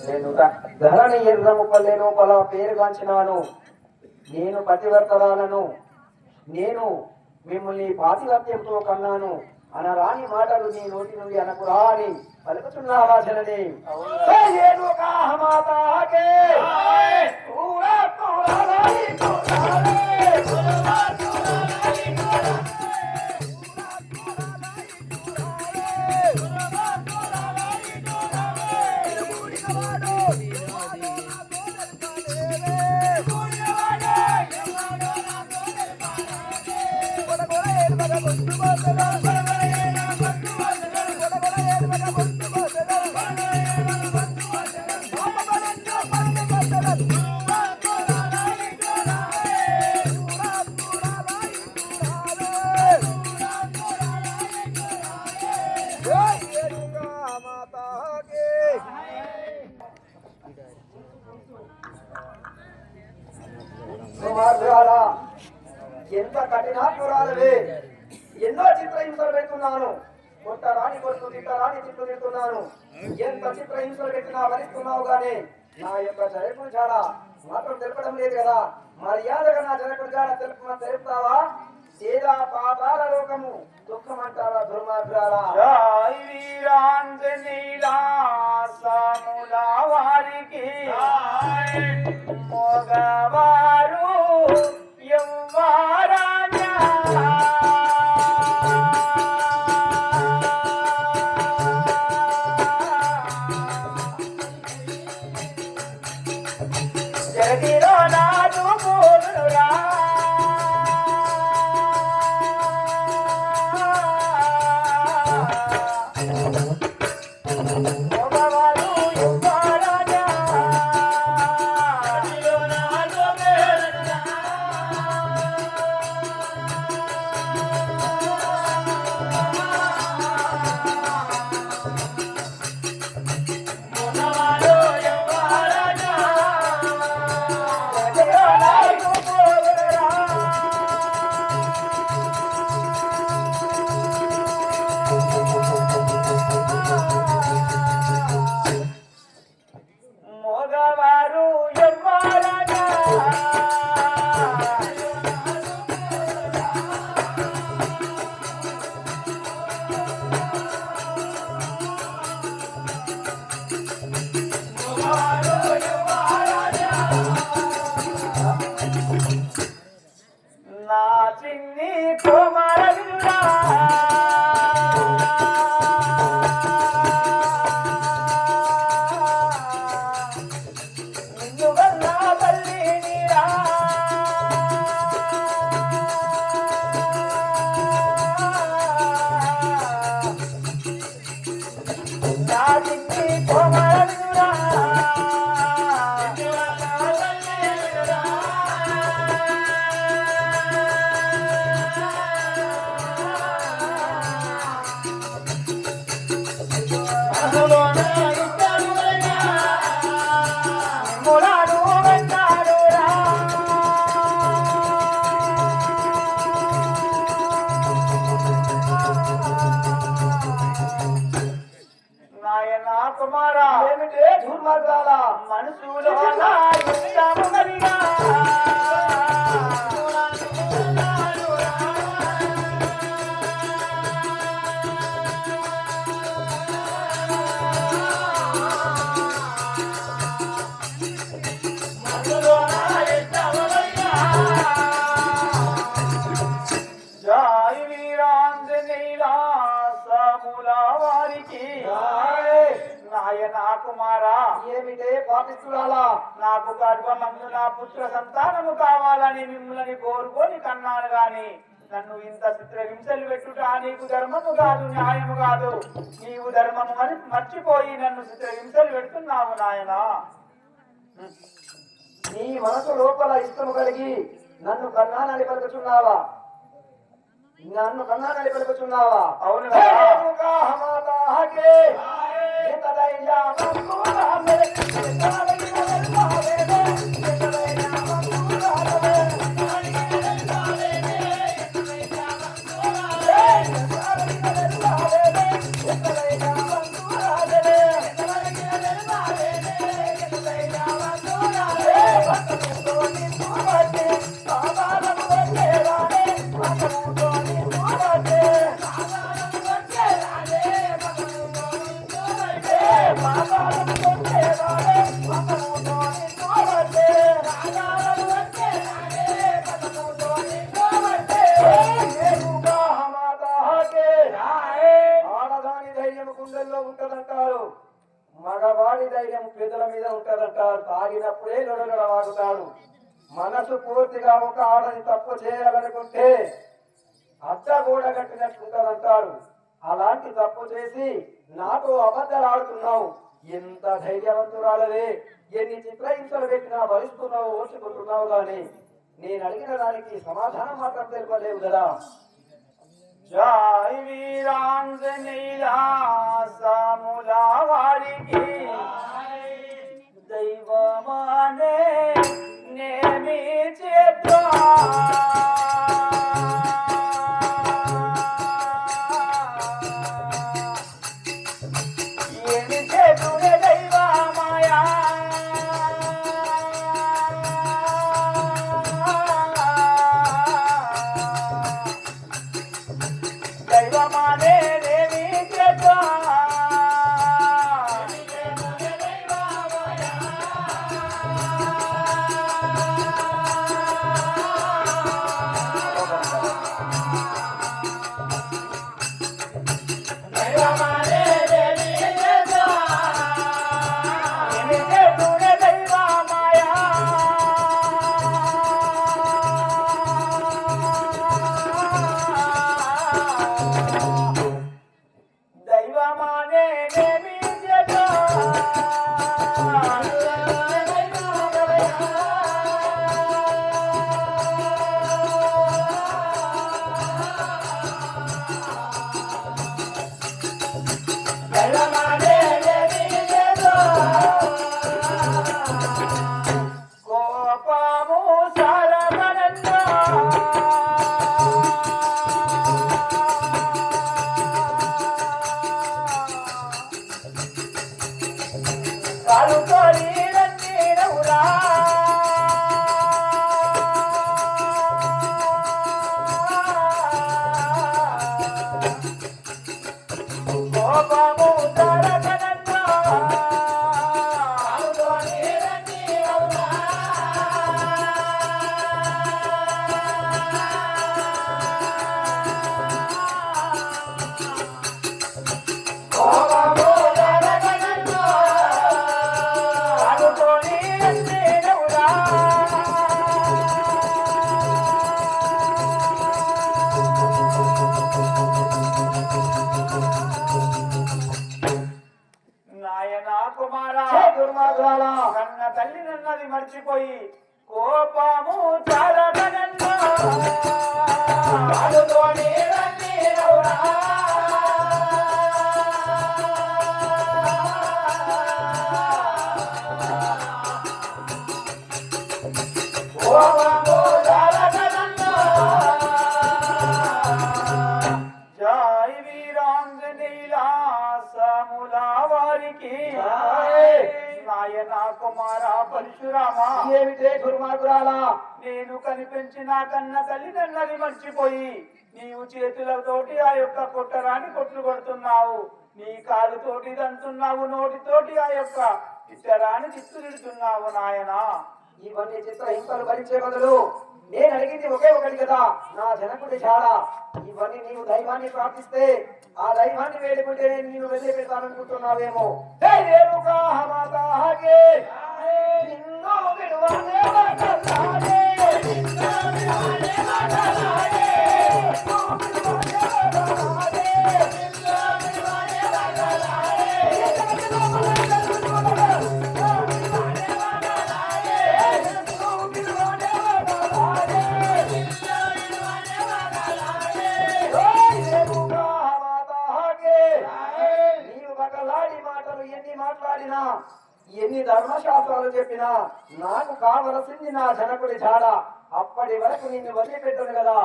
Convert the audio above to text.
నేను ధరణి ఎర్రము పల్లె లోపల పేరుగాంచినాను. నేను పతివర్తరాలను. నేను మిమ్మల్ని పాతివర్త్యంతో కన్నాను అనరాని మాటలు నీ నోటి నుండి అనకురా అని పలుకుతున్నావా జనని? ఎంత కఠినాత్మురాలవే! ఎన్నో చిత్రహింసలు పెడుతున్నాను. కొట్టరాని కొట్టు, తిట్టరాని తిట్టు తిడుతున్నాను. ఎంత చిత్రహింసలు పెట్టినా భరిస్తున్నావు గానీ నా యొక్క జనకుడు జాడ మాత్రం తెలపడం లేదు కదా. మర్యాదగా నా జనకుడు జాడ తెలుపుతావా? సేదా పాతాల లోకము దుఃఖమంటారా దుర్మార్గులారా? వారికి మగవారు ఎవ్వరాజా జగతిలో నాదు పూలురా మనసులో కుమారా ఏమిటే పాపిస్తురాలా? నాకు గర్భమందు నా పుత్ర సంతానము కావాలని మిమ్మల్ని కోరుకొని కన్నాను గాని నన్ను ఇంత చిత్రహింసలు పెట్టుట నీకు ధర్మము కాదు, న్యాయము కాదు. నీవు ధర్మము అని మర్చిపోయి నన్ను చిత్రహింసలు పెడుతున్నావు నాయనా. నీ మనసు లోపల ఇష్టము కలిగి నన్ను కన్నానని పలుకుచున్నావా? నన్ను కన్నానని పలుకుచున్నావా? అవును Hey! వాడి ధైర్యం పెద్దల మీద ఉంటదంటారు. తాగినప్పుడే లొడలొడ వాగుతాడు. మనసు పూర్తిగా ఒక ఆడని తప్పు చేయాలనుకుంటే అడ్డగోడ కట్టినట్టుంటదంటారు. అలాంటి తప్పు చేసి నాతో అబద్ధాలు ఆడుతున్నావు. ఎంత ధైర్యవంతురాలవే! ఎన్ని చిత్రహింసలు పెట్టినా భరిస్తున్నావు, ఓర్చుకుంటున్నావు. గాని నేను అడిగిన దానికి సమాధానం మాత్రం తెలుపలేవు కదా. జై వీరాంజనేయ సాములా వారికి దైవమానే నేమి చేద్దా ఏమి చేతునే దైవమాయా దైవమానే నేమి చేద్దా దైవమానే నేమి చేద్దా దైవమానే నేమి చేద్దా కోపము సారమనందా కాలుతోని రంగీరవురా కోపము తరగనందా కాలుతోని రంగీరవురా కోపము తరగనందా కాలుతోని రంగీరవురా నాయనా కుమారా దుర్మార్గురాలా, కన్న తల్లి నన్నది మర్చిపోయి కోపము చాలగనన్నా కాలుతోని రంగీరవురా కోపము చాలగనన్నా జై వీరాంజనేయ సాములా వారికి నాయన కుమార పరశురామ ఏమిటే దుర్మార్గురాలా, నేను కనిపించిన కన్న తల్లి నన్నది మర్చిపోయి నీవు చేతులతోటి ఆ యొక్క కొట్టరాని కొట్లు కొడుతున్నావు, నీ కాలుతోటి దంతున్నావు, నోటితోటి ఆ యొక్క ఇతరాని తిట్టుదిడుతున్నావు. నాయనా ఇవన్నీ చిత్రహింసలు భరించే బదులు నేను అడిగింది ఒకే ఒకటి కదా, నా జనకుడి చాలా. ఇవన్నీ నీవు దైవాన్ని ప్రార్థిస్తే ఆ దైవాన్ని వేడుకుంటే నేను నీవు వెళ్ళి పెడతాననుకుంటున్నావేమో. రేణుకా మాతా హాగే, నిన్ను విడువనే మాటలాడే, నిన్ను విడువనే మాటలాడే, నిన్ను విడువనే మాటలాడే, నిన్ను విడువనే మాటలాడే, ఎన్ని మాట్లాడినా ఎన్ని ధర్మశాస్త్రాలు చెప్పినా నాకు కావలసింది నా జనకుడి జాడ. అప్పటి వరకు నిన్ను వదిలిపెట్టను కదా.